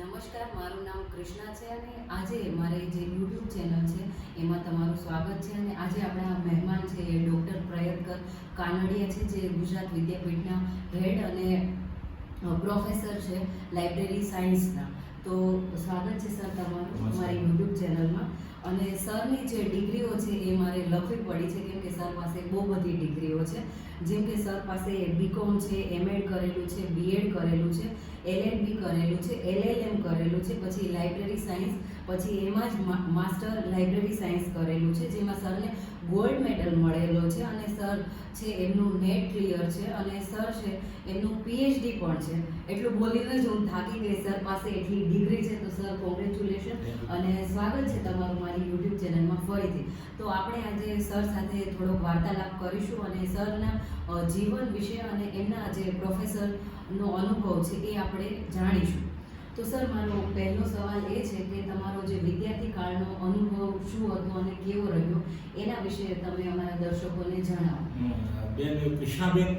નમસ્કાર, મારું નામ કૃષ્ણા છે અને આજે મારે જે યુટ્યુબ ચેનલ છે એમાં તમારું સ્વાગત છે. અને આજે આપણા મહેમાન છે એ ડૉક્ટર પ્રયત્કર કાનડિયા છે, જે ગુજરાત વિદ્યાપીઠના હેડ અને પ્રોફેસર છે લાઇબ્રેરી સાયન્સના. તો સ્વાગત છે સર તમારું મારી યુટ્યુબ ચેનલમાં. અને સરની જે ડિગ્રીઓ છે એ મારે લખવી પડી છે, કેમ કે સર પાસે બહુ બધી ડિગ્રીઓ છે. જેમ કે સર પાસે બીકોમ છે, એમએડ કરેલું છે, બીએડ કરેલું છે, એલએલબી કરેલું છે, એલએલએમ કરેલું છે, પછી લાઇબ્રેરી સાયન્સ, પછી એમાં જ માસ્ટર લાઇબ્રેરી સાયન્સ કરેલું છે, જેમાં સરને ગોલ્ડ મેડલ મળેલો છે. અને સર છે એમનું નેટ ક્લિયર છે, અને સર છે એમનું પીએચડી પણ છે. એટલું બોલીને જ હું થાકી ગઈ. સર પાસે એટલી ડિગ્રી છે, તો સર કોંગ્રેચ્યુલેશન અને સ્વાગત છે તમારું મારી યુટ્યુબ ચેનલમાં ફરીથી. તો આપણે આજે સર સાથે થોડોક વાર્તાલાપ કરીશું અને સરના જીવન વિશે અને એમના જે પ્રોફેસરનો અનુભવ છે એ આપણે જાણીશું. તો સર, મારો પહેલો સવાલ એ છે કે તમારો જે વિદ્યાર્થી કાળનો અનુભવ શું હતો અને કેવો રહ્યો, એના વિશે તમે અમારા દર્શકોને જણાવો. બેન કૃષ્ણાબેન,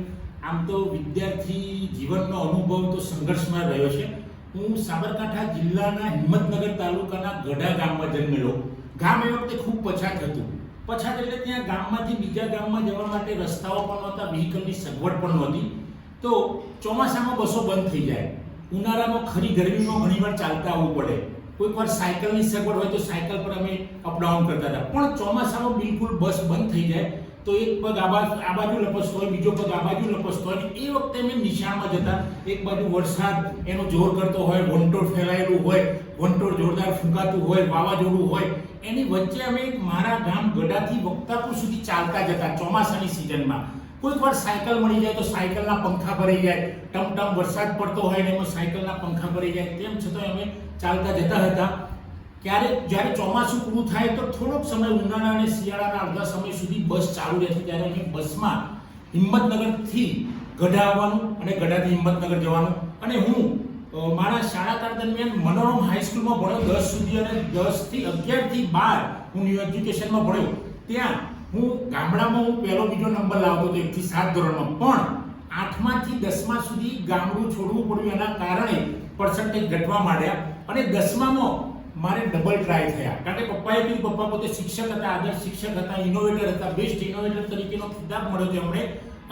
આમ તો વિદ્યાર્થી જીવનનો અનુભવ તો સંઘર્ષમાં રહ્યો છે. હું સાબરકાંઠા જિલ્લાના હિંમતનગર તાલુકાના ગઢા ગામમાં જન્મેલો. ગામ એ વખતે ખૂબ પછાત હતું. પછાત એટલે ત્યાં ગામમાંથી બીજા ગામમાં જવા માટે રસ્તાઓ પણ નહોતા, વ્હીકલની સગવડ પણ નહોતી. તો ચોમાસામાં બસો બંધ થઈ જાય, ઉનાળામાં ખરી ગરમીમાં ઘણીવાર ચાલતા આવવું પડે, કોઈક વાર સાયકલની સગવડ હોય તો સાયકલ પર અમે અપડાઉન કરતા હતા. પણ ચોમાસામાં બિલકુલ બસ બંધ થઈ જાય તો એક પગ આ બાજુ લપસતો હોય, બીજો પગ આ બાજુ લપસતો હોય. એ વખતે અમે નિશાળમાં જતા, એક બાજુ વરસાદ એનો જોર કરતો હોય, વંટોળ ફેલાયેલું હોય, વંટોળ જોરદાર ફૂંકાતું હોય, વાવાઝોડું હોય, એની વચ્ચે અમે મારા ગામ ગઢાથી વક્તાપુર સુધી ચાલતા જતા ચોમાસાની સિઝનમાં. કોઈક વાર સાયકલ મળી જાય તો સાયકલના પંખા ભરાઈ જાય, ટમટમ વરસાદ પડતો હોય ને એમાં સાયકલના પંખા ભરાઈ જાય. તેમ છતાં અમે ચાલતા જતા હતા. જ્યારે ચોમાસું પૂરું થાય તો થોડોક સમય ઉનાળા અને શિયાળાના અડધા સમય સુધી બસ ચાલુ રહેતી. ત્યારે અમે બસમાં હિંમતનગરથી ગઢા આવવાનું અને ગઢાથી હિંમતનગર જવાનું. અને હું મારા શાળાકાળ દરમિયાન મનોરમ હાઈસ્કૂલમાં ભણ્યો 10 સુધી, અને 10 થી 11 થી 12 હું ન્યૂ એજ્યુકેશનમાં ભણ્યો. ત્યાં હું ગામડામાં પહેલો બીજો નંબર લાવતો હતો 1 થી 7 ધોરણમાં. પણ 8માથી 10મા સુધી ગામડું છોડવું પડ્યું, એના કારણે પર્સન્ટેજ ઘટવા માંડ્યા. અને 10મામાં મારે ડબલ ટ્રાય થયા, કારણ કે પપ્પાએ કીધું, પપ્પા પોતે શિક્ષક હતા, આદર્શ શિક્ષક હતા, ઇનોવેટર હતા, બેસ્ટ ઇનોવેટર તરીકેનો ખિતાબ મળ્યો એમણે.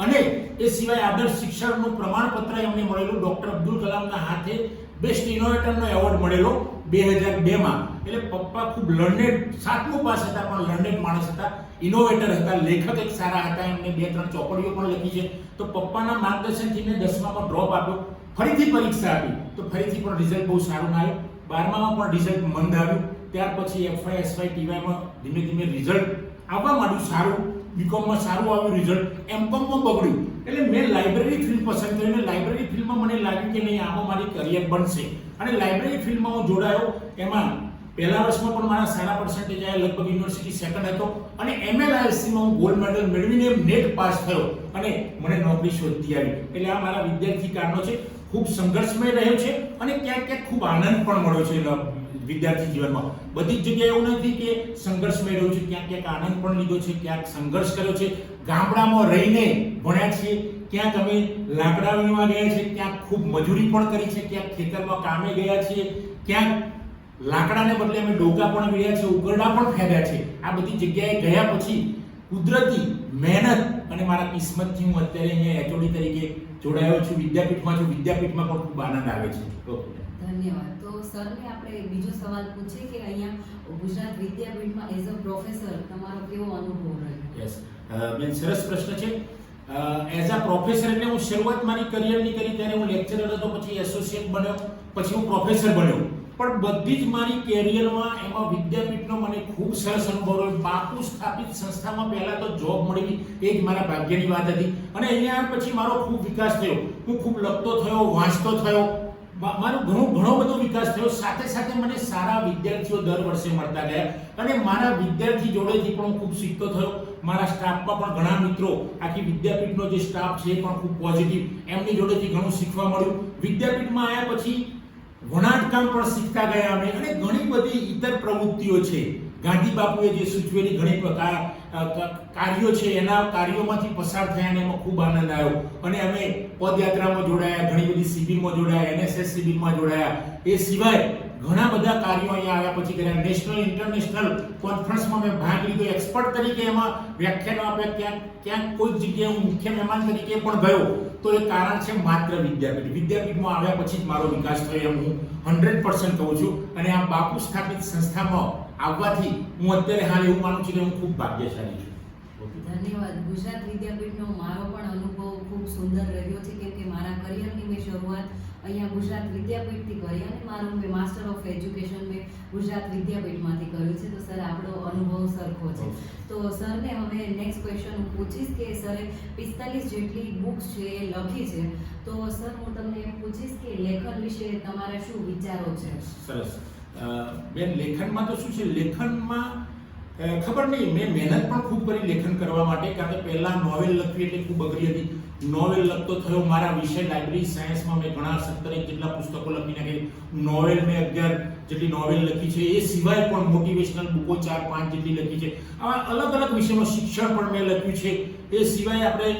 અને એ સિવાય આદર્શ શિક્ષકનું પ્રમાણપત્ર એમને મળેલું, ડોક્ટર અબ્દુલ કલામના હાથે બેસ્ટ ઇનોવેટરનો એવોર્ડ મળેલો 2002માં. એટલે પપ્પા ખૂબ લર્નેડ, 7મું પાસ હતા પણ લર્નેડ માણસ હતા, ઇનોવેટર હતા, લેખક એક સારા હતા, એમને 2-3 ચોપડીઓ પણ લખી છે. તો પપ્પાના માર્ગદર્શનથી મેં 10મામાં ડ્રોપ આપ્યો, ફરીથી પરીક્ષા આપી તો ફરીથી પણ રિઝલ્ટ બહુ સારું ના આવ્યું. 12મામાં પણ રિઝલ્ટ મંદ આવ્યું. ત્યાર પછી એફવાય એસવાય ટીવાયમાં ધીમે ધીમે રિઝલ્ટ આવવા માંડ્યું સારું, બીકોમમાં સારું આવ્યું રિઝલ્ટ, એમકોમમાં બગડ્યું. એટલે મેં લાઇબ્રેરી ફિલ્ડ પસંદ કરી, અને લાઇબ્રેરી ફિલ્ડમાં મને લાગ્યું કે નહીં, આમાં મારી કરિયર બનશે. અને લાઇબ્રેરી ફિલ્ડમાં હું જોડાયો. એમાં પહેલા વર્ષમાં પણ મારા સારા પર્સન્ટેજ આવ્યા, લગભગ યુનિવર્સિટી સેકન્ડ હતો. અને એમએલઆઈસીમાં હું ગોલ્ડ મેડલ મેળવીને નેટ પાસ થયો અને મને નોકરી શોધતી આવી. એટલે આ મારા વિદ્યાર્થી કાળનો છે. ખૂબ સંઘર્ષમય રહ્યો છે અને ક્યાંક ક્યાંક ખૂબ આનંદ પણ મળ્યો છે વિદ્યાર્થી જીવનમાં. બધી જ જગ્યાએ એવું નથી કે સંઘર્ષમય રહ્યું છે, ક્યાંક ક્યાંક આનંદ પણ લીધો છે, ક્યાંક સંઘર્ષ કર્યો છે. ગામડામાં રહીને ભણ્યા છીએ, ક્યાંક અમે લાકડા વીણવા ગયા છે, ક્યાંક ખૂબ મજૂરી પણ કરી છે, ક્યાંક ખેતરમાં કામે ગયા છીએ, ક્યાંક લાકડાને બદલે અમે ડોકા પણ વીણ્યા છે, ઉકરડા પણ ફેર્યા છે. આ બધી જગ્યાએ ગયા પછી કુદરતી મહેનત અને મારા કિસ્મતથી હું અત્યારે અહીંયા એચઓડી તરીકે જોડાયો છું, વિદ્યાપીઠમાં છું. વિદ્યાપીઠમાં પણ ખૂબ આનંદ આવે છે. ધન્યવાદ. તો સરને આપણે બીજો સવાલ પૂછીએ કે અહીંયા ગુજરાત વિદ્યાપીઠમાં એઝ અ પ્રોફેસર તમારો કેવો અનુભવ રહ્યો? યસ બેન, સરસ પ્રશ્ન છે. એઝ અ પ્રોફેસર એટલે હું શરૂઆત મારી કરિયરની કરી ત્યારે હું લેક્ચરર હતો, પછી એસોસિએટ બન્યો, પછી હું પ્રોફેસર બન્યો. પણ બધી જ મારી કેરિયરમાં એમાં વિદ્યાપીઠનો મને ખૂબ સરસ અનુભવ રહ્યો. બાપુ સ્થાપિત સંસ્થામાં પહેલા તો જોબ મળી, એ જ મારા ભાગ્યની વાત હતી. અને અહીંયા પછી મારો ખૂબ વિકાસ થયો. હું ખૂબ લખતો થયો, વાંચતો થયો, મારો ઘણો બધો વિકાસ થયો. સાથે સાથે મને સારા વિદ્યાર્થીઓ દર વર્ષે મળતા ગયા, અને મારા વિદ્યાર્થી જોડેથી પણ હું ખૂબ શીખતો થયો. મારા સ્ટાફમાં પણ ઘણા મિત્રો, આખી વિદ્યાપીઠનો જે સ્ટાફ છે એ પણ ખૂબ પોઝિટિવ, એમની જોડેથી ઘણું શીખવા મળ્યું. વિદ્યાપીઠમાં આવ્યા પછી વણાટકામ પણ શીખતા ગયા અમે, અને ઘણી બધી ઇતર પ્રવૃત્તિઓ છે. ગાંધી બાપુએ જે સૂચવેલી ઘણી કાર્યો છે એના કાર્યોમાંથી પસાર થયા અને એમાં ખૂબ આનંદ આવ્યો અને અમે પદયાત્રામાં જોડાયા, ઘણી બધી શિબિરમાં જોડાયા, NSS શિબિરમાં જોડાયા. એ સિવાય ઘણા બધા કાર્યો અહીંયા આવ્યા પછી કર્યા. નેશનલ ઇન્ટરનેશનલ કોન્ફરન્સમાં મેં ભાગ લીધો, એક્સપર્ટ તરીકે એમાં વ્યાખ્યાનો આપ્યા. ક્યાંક કોઈ જગ્યાએ હું મુખ્ય મહેમાન તરીકે પણ ગયો. તો એ કારણ છે માત્ર વિદ્યાપીઠમાં આવ્યા પછી જ મારો વિકાસ થયો એમ હું 100% કહું છું. અને આ બાપુ સ્થાપિત સંસ્થામાં આવવાથી હું અત્યારે હાલ એવું માનું છું કે હું ખૂબ ભાગ્યશાળી છું. ધન્યવાદ. ગુજરાત વિદ્યાપીઠનો મારો પણ અનુભવ ખૂબ સુંદર રહ્યો છે, કેમ કે મારા કરિયરની મેં શરૂઆત અહીંયા ગુજરાત વિદ્યાપીઠથી કરી અને મારું મેં માસ્ટર ઓફ એજ્યુકેશન મેં ગુજરાત વિદ્યાપીઠમાંથી કર્યું છે. તો સર આપણો અનુભવ સરખો છે. તો સરને હવે નેક્સ્ટ ક્વેશ્ચન હું પૂછીશ કે સરે 45 જેટલી બુક્સ છે એ લખી છે. તો સર હું તમને એમ પૂછીશ કે લેખન વિશે તમારા શું વિચારો છે? સરસ. બેન, લેખનમાં તો શું છે, લેખનમાં ખબર નહીં, મેં મહેનત પણ ખૂબ કરી લેખન કરવા માટે. કારણ કે પહેલા નોવેલ લખવી એટલે ખૂબ અઘરી હતી. નોવેલ લખતો થયો. મારા વિષય લાઇબ્રેરી સાયન્સમાં મેં ઘણા 17 જેટલા પુસ્તકો લખી નાખી. નોવેલ મેં 11 જેટલી નોવેલ લખી છે. એ સિવાય પણ મોટિવેશનલ બુકો 4-5 જેટલી લખી છે. આવા અલગ અલગ વિષયમાં શિક્ષણ પણ મેં લખ્યું છે. એ સિવાય આપણે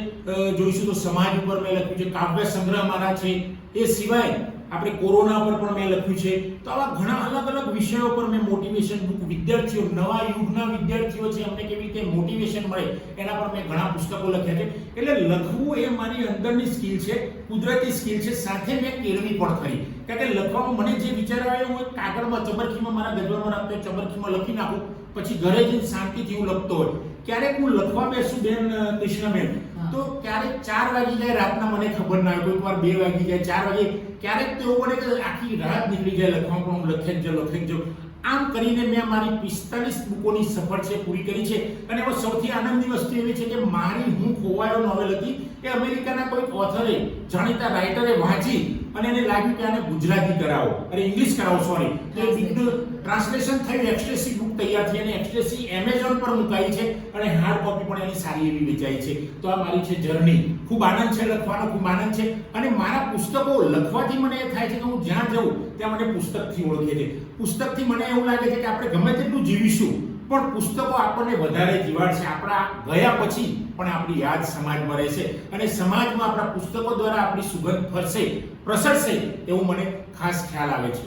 જોઈશું તો સમાજ ઉપર મેં લખ્યું છે, કાવ્ય સંગ્રહ મારા છે. એ સિવાય આપણે કોરોના પર પણ મેં લખ્યું છે. તો આવા ઘણા અલગ અલગ વિષયો પર મેં મોટિવેશન બુક, વિદ્યાર્થીઓ, નવા યુગના વિદ્યાર્થીઓ છે એમને કેવી રીતે મોટિવેશન મળે એના પર મેં ઘણા પુસ્તકો લખ્યા છે. એટલે લખવું એ મારી અંદરની સ્કિલ છે, કુદરતી સ્કિલ છે. સાથે મેં કેળવી પણ ખરી. કારણ કે લખવામાં મને જે વિચાર આવે હું કાગળમાં, ચબરખીમાં, મારા ગજવામાં રાખતો ચબરખીમાં લખી નાખું. પછી ઘરે જઈને શાંતિથી હું લખતો હોય. ક્યારેક હું લખવા બેસું બેન કૃષ્ણબેન, તો ક્યારેક 4 વાગી જાય રાતના, મને ખબર ના હોય. કોઈક વાર 2 વાગી જાય, 4 વાગે. ક્યારેક તો એવું બને કે આખી રાત નીકળી જાય લખવામાં, પણ હું લખે જ જાઉં. આમ કરીને મેં મારી 45 બુકોની સફર છે પૂરી કરી છે. અને એમાં સૌથી આનંદની વસ્તુ એવી છે કે મારી હું ખોવાયો નોવેલ હતી એ અમેરિકાના કોઈક ઓથરે, જાણીતા રાઇટરે વાંચી અને એને લાગ્યું કે આને ગુજરાતી કરાવો, અરે ઇંગ્લિશ કરાવો, સોરી. તો એ ટ્રાન્સલેશન થયું, એક્સટેસી બુક તૈયાર થઈ અને એક્સટેસી એમેઝોન પર મુકાઈ છે અને હાર્ડ કોપી પણ એની સારી એવી વેચાઈ છે. તો આ મારી છે જર્ની. ખૂબ આનંદ છે લખવાનો, ખૂબ આનંદ છે. અને મારા પુસ્તકો લખવાથી મને એ થાય છે કે હું જ્યાં જાઉં ત્યાં મને પુસ્તકથી ઓળખે છે. પુસ્તકથી મને એવું લાગે છે કે આપણે ગમે તેટલું જીવીશું પણ પુસ્તકો આપણને વધારે જીવાડશે. આપણા ગયા પછી પણ આપણી યાદ સમાજમાં રહેશે અને સમાજમાં આપણા પુસ્તકો દ્વારા આપણી સુગંધ ફરશે, પ્રસરશે એવું મને ખાસ ખ્યાલ આવે છે.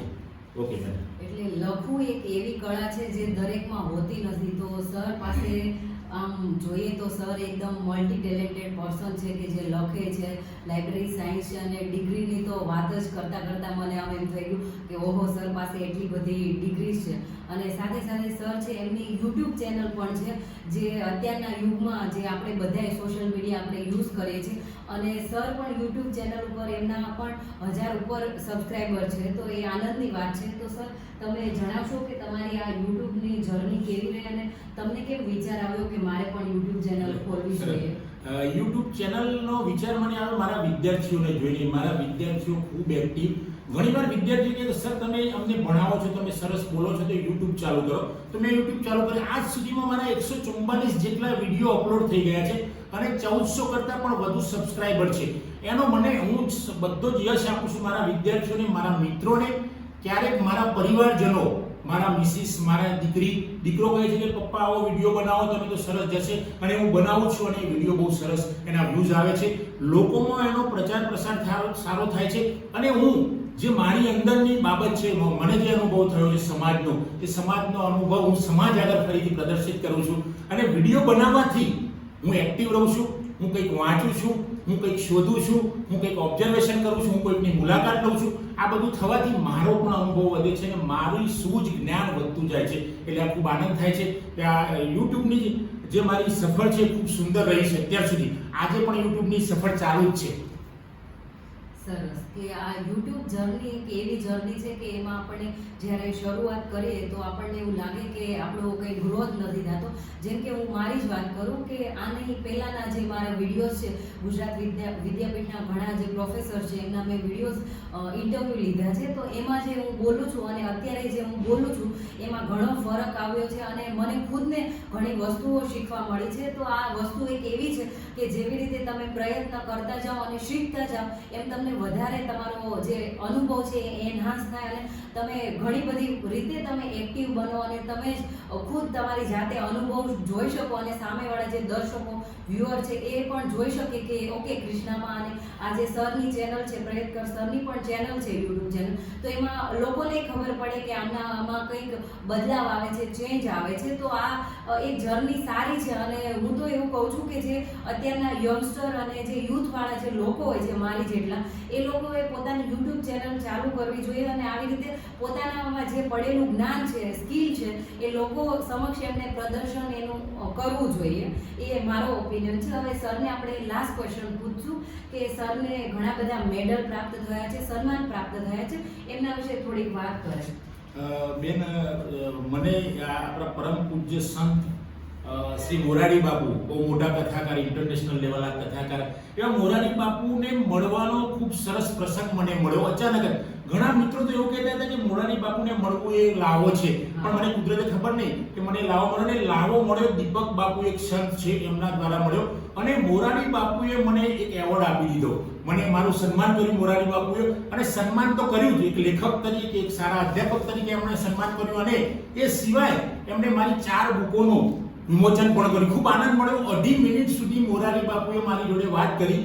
Okay madam. એટલે લખવું એક એવી કળા છે જે દરેકમાં હોતી નથી. તો સર પાસે આમ જોઈએ તો સર એકદમ મલ્ટી ટેલેન્ટેડ પર્સન છે કે જે લખે છે, લાઇબ્રેરી સાયન્સ છે અને ડિગ્રીની તો વાત જ કરતાં મને આમ એમ થઈ ગયું કે ઓહો, સર પાસે એટલી બધી ડિગ્રી છે. અને સાથે સાથે સર છે એમની યુટ્યુબ ચેનલ પણ છે જે અત્યારના યુગમાં જે આપણે બધાએ સોશિયલ મીડિયા આપણે યુઝ કરીએ છીએ. અને સર પણ યુટ્યુબ ચેનલ ઉપર એમના પણ 1000 ઉપર સબસ્ક્રાઈબર છે. તો એ આનંદની વાત છે. તો સર તમે જણાવશો કે તમારી આ યુટ્યુબની જર્ની કેવી રહી અને તમને કેમ વિચાર આવ્યો કે મારે પણ યુટ્યુબ ચેનલ ખોલવી જોઈએ? યુટ્યુબ ચેનલનો વિચાર મને આવ્યો મારા વિદ્યાર્થીઓને જોઈને. મારા વિદ્યાર્થીઓ ખૂબ એક્ટિવ. ઘણીવાર વિદ્યાર્થીઓ કહે કે સર તમે અમને ભણાવો છો, તમે સરસ બોલો છો, તો યુટ્યુબ ચાલુ કરો. તો મેં યુટ્યુબ ચાલુ કરી. આજ સુધીમાં મારા 144 જેટલા વિડીયો અપલોડ થઈ ગયા છે અને 1400 કરતાં પણ વધુ સબસ્ક્રાઈબર છે. એનો મને હું બધો જ યશ આપું છું મારા વિદ્યાર્થીઓને, મારા મિત્રોને, ક્યારેક મારા પરિવારજનો, મારા મિસિસ, મારા દીકરો કહે છે કે પપ્પા આવો વિડીયો બનાવો તમે તો સરસ જશે. અને હું બનાવું છું અને એ વિડીયો બહુ સરસ એના વ્યૂઝ આવે છે. લોકોમાં એનો પ્રચાર પ્રસાર સારો થાય છે. અને હું જે મારી અંદરની બાબત છે, મને જે અનુભવ થયો છે સમાજનો, એ સમાજનો અનુભવ હું સમાજ આગળ ફરીથી પ્રદર્શિત કરું છું. અને વિડીયો બનાવવાથી હું એક્ટિવ રહું છું, હું કંઈક વાંચું છું, હું કંઈક શોધું છું, હું કંઈક ઓબ્ઝર્વેશન કરું છું, હું કોઈકની મુલાકાત લઉં છું. આ બધું થવાથી મારો પણ અનુભવ વધે છે અને મારી સૂઝ, જ્ઞાન વધતું જાય છે. એટલે આ ખૂબ આનંદ થાય છે કે આ યુટ્યુબની જે મારી સફર છે ખૂબ સુંદર રહી છે અત્યાર સુધી. આજે પણ યુટ્યુબની સફર ચાલુ જ છે. સરસ. કે આ યુટ્યુબ જર્ની એક એવી જર્ની છે કે એમાં આપણે જ્યારે શરૂઆત કરીએ તો આપણને એવું લાગે કે આપણો કંઈ ગ્રોથ નથી થતો. જેમ કે હું મારી જ વાત કરું કે આની પહેલાંના જે મારા વિડીયોઝ છે, ગુજરાત વિદ્યાપીઠના ઘણા જે પ્રોફેસર છે એમના મેં વિડીયોઝ ઇન્ટરવ્યૂ લીધા છે. તો એમાં જે હું બોલું છું અને અત્યારે જે હું બોલું છું એમાં ઘણો ફરક આવ્યો છે અને મને ખુદને ઘણી વસ્તુઓ શીખવા મળી છે. તો આ વસ્તુ એક એવી છે કે જેવી રીતે તમે પ્રયત્ન કરતા જાઓ અને શીખતા જાઓ એમ તમને વધારે તમારો જે અનુભવ છે એ એનહાન્સ થાય અને તમે ઘણી બધી રીતે તમે એક્ટિવ બનો અને તમે જ ખુદ તમારી જાતે અનુભવ જોઈ શકો અને સામેવાળા જે દર્શકો વ્યુઅર છે એ પણ જોઈ શકે કે ઓકે કૃષ્ણામાં અને આ જે સરની ચેનલ છે પ્રયત્કર સરની પણ ચેનલ છે યુટ્યુબ ચેનલ, તો એમાં લોકોને ખબર પડે કે આમાં કંઈક બદલાવ આવે છે, ચેન્જ આવે છે. તો આ એક જર્ની સારી છે અને હું તો એવું કહું છું કે જે અત્યારના યંગસ્ટર અને જે યુથવાળા જે લોકો હોય છે મારી જેટલા, એ લોકોએ પોતાની યુટ્યુબ ચેનલ ચાલુ કરવી જોઈએ અને આવી રીતે પોતાનામાં જે પડેલું જ્ઞાન છે, સ્કિલ છે, એ લોકો સમક્ષ એમને પ્રદર્શન એનું કરવું જોઈએ. એ મારો ઓપિનિયન છે. હવે સરને આપણે લાસ્ટ ક્વેશ્ચન પૂછશું કે સરને ઘણા બધા મેડલ પ્રાપ્ત થયા છે, સન્માન પ્રાપ્ત થયા છે, એમના વિશે થોડીક વાત કરે. બેન, મને આપણા પરમ પૂજ્ય સંત શ્રી મોરારી બાપુ, બહુ મોટા કથાકાર, ઇન્ટરનેશનલ લેવલના કથાકાર, એવા મોરારી બાપુને મળવાનો ખૂબ સરસ પ્રસંગ મને મળ્યો અચાનક જ. ઘણા મિત્રો તો એવું કહેતા હતા કે મોરારી બાપુને મળવું એ લાવો છે, પણ મને કુદરતે ખબર નહીં કે મને લાવો મળ્યો ને. લાવો મળ્યો દીપક બાપુ, એક સંત છે, એમના દ્વારા મળ્યો અને મોરારી બાપુએ મને એક એવોર્ડ આપી દીધો. મને મારું સન્માન કર્યું મોરારી બાપુએ, અને સન્માન તો કર્યું જ, એક લેખક તરીકે, એક સારા અધ્યાપક તરીકે એમણે સન્માન કર્યું અને એ સિવાય એમણે મારી 4 બુકોનું વિમોચન પણ કર્યું. ખૂબ આનંદ મળ્યો. 2.5 મિનિટ સુધી મોરારી બાપુએ મારી જોડે વાત કરી.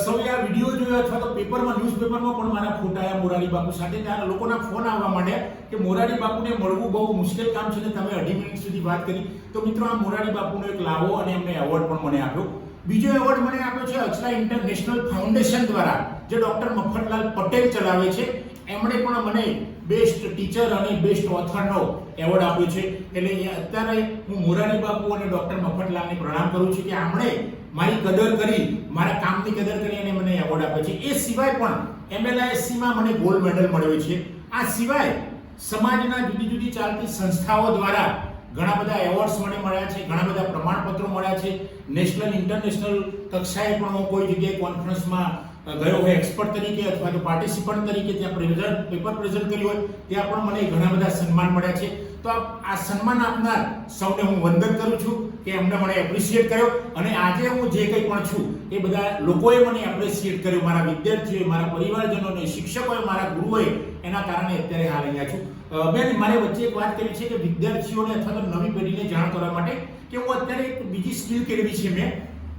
સૌએ આ વિડીયો જોયો અથવા તો પેપરમાં, ન્યૂઝપેપરમાં પણ મારા ફોટા આવ્યા મોરારી બાપુ સાથે. ત્યારે લોકોના ફોન આવવા માંડ્યા કે મોરારી બાપુને મળવું બહુ મુશ્કેલ કામ છે ને તમે 2.5 મિનિટ સુધી વાત કરી. તો મિત્રો, આ મોરારી બાપુનો એક લાવો અને એમને એવોર્ડ પણ મને આપ્યો. બીજો એવોર્ડ મને આપ્યો છે અચલા ઇન્ટરનેશનલ ફાઉન્ડેશન દ્વારા, જે ડોક્ટર મફતલાલ પટેલ ચલાવે છે. એમણે પણ મને બેસ્ટ ટીચર અને બેસ્ટ ઓથરનો એવોર્ડ આપ્યો છે. એટલે અત્યારે હું મોરારી બાપુ અને ડોક્ટર મફતલાલને પ્રણામ કરું છું કે આમણે મારી કદર કરી, મારા કામની કદર કરી અને મને એવોર્ડ આપ્યો છે. એ સિવાય પણ MLISCમાં મને ગોલ્ડ મેડલ મળ્યો છે. આ સિવાય સમાજના જુદી જુદી ચાલતી સંસ્થાઓ દ્વારા ઘણા બધા એવોર્ડ્સ મને મળ્યા છે, ઘણા બધા પ્રમાણપત્રો મળ્યા છે. નેશનલ ઇન્ટરનેશનલ કક્ષાએ પણ હું કોઈ જગ્યાએ કોન્ફરન્સમાં ગયો હોય એક્સપર્ટ તરીકે અથવા તો પાર્ટિસિપન્ટ તરીકે, ત્યાં પેપર પ્રેઝન્ટ કર્યું હોય, ત્યાં પણ મને ઘણા બધા સન્માન મળ્યા છે. તો આ સન્માન આપનાર સૌને હું વંદન કરું છું કે એમને મને એપ્રિશિએટ કર્યો અને આજે હું જે કંઈ પણ છું એ બધા લોકોએ મને એપ્રિશિએટ કર્યો. મારા વિદ્યાર્થીઓએ, મારા પરિવારજનોને, શિક્ષકોએ, મારા ગુરુઓએ, એના કારણે અત્યારે હાલ અહીંયા છું. બેન, મારે વચ્ચે એક વાત કરવી છે કે વિદ્યાર્થીઓને અથવા તો નવી પેઢીને જાણ કરવા માટે કે હું અત્યારે એક બીજી સ્કિલ કેળવી છે મેં,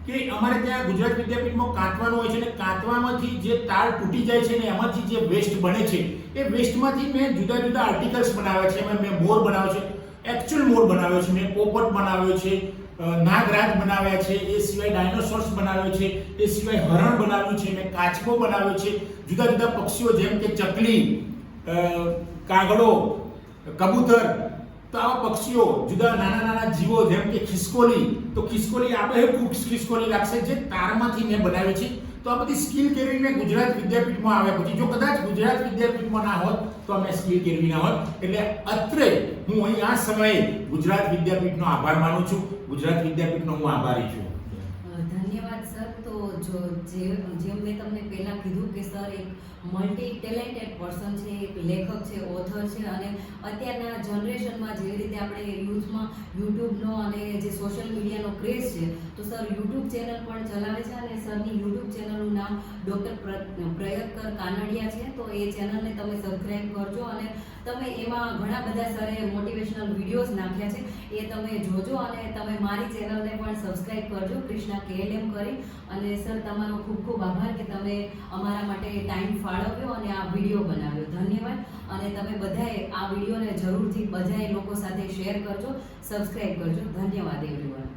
કે અમારે ત્યાં ગુજરાત વિદ્યાપીઠમાં કાંતવાનું હોય છે ને કાંતવામાંથી જે તાર તૂટી જાય છે ને એમાંથી જે વેસ્ટ બને છે, એ વેસ્ટમાંથી મેં જુદા જુદા આર્ટિકલ્સ બનાવ્યા છે. મેં મોર બનાવ્યો છે, એકચ્યુઅલ મોર બનાવ્યો છે, મેં પોપટ બનાવ્યો છે, નાગરાજ બનાવ્યા છે, એ સિવાય ડાયનોસોર્સ બનાવ્યો છે, એ સિવાય હરણ બનાવ્યું છે, મેં કાચબો બનાવ્યો છે, જુદા જુદા પક્ષીઓ જેમ કે ચકલી, કાગડો, કબૂતર, તો આવા પક્ષીઓ, જુદા નાના નાના જીવો જેમ કે ખિસકોલી, તો ખિસકોલી આબેહૂબ ખિસકોલી લાગશે જે તારમાંથી મેં બનાવી છે. તો આ બધી સ્કિલ કેળવી મેં ગુજરાત વિદ્યાપીઠમાં આવ્યા પછી, જો કદાચ ગુજરાત વિદ્યાપીઠમાં ના હોત તો અમે સ્કિલ કેળવી ના હોત. એટલે અત્રે હું અહીં આ સમયે ગુજરાત વિદ્યાપીઠનો આભાર માનું છું. ગુજરાત વિદ્યાપીઠનો હું આભારી છું. ધન્યવાદ સર. તો જેમ મેં તમને પહેલા કીધું કે સર એક મલ્ટી ટેલેન્ટેડ પર્સન છે, એક લેખક છે, ઓથર છે અને અત્યારના જનરેશનમાં જેવી રીતે આપણે યુથમાં યુટ્યુબનો અને જે સોશિયલ મીડિયાનો ક્રેઝ છે, તો સર યુટ્યુબ ચેનલ પણ ચલાવે છે અને સરની યુટ્યુબ ચેનલનું નામ ડૉક્ટર પ્રયત્કર કાનડિયા છે. તો એ ચેનલને તમે સબસ્ક્રાઈબ કરજો અને તમે એમાં ઘણા બધા સરે મોટિવેશનલ વિડીયોઝ નાખ્યા છે, એ તમે જોજો અને તમે મારી ચેનલને પણ સબસ્ક્રાઈબ કરજો, કૃષ્ણા KLM કરી. અને સર, તમારો ખૂબ ખૂબ આભાર કે તમે અમારા માટે ટાઈમ ફાળવ્યો અને આ વિડીયો બનાવ્યો. ધન્યવાદ. અને તમે બધાએ આ વિડીયોને જરૂરથી બધાએ લોકો સાથે શેર કરજો, સબસ્ક્રાઈબ કરજો. ધન્યવાદ એવરીવન.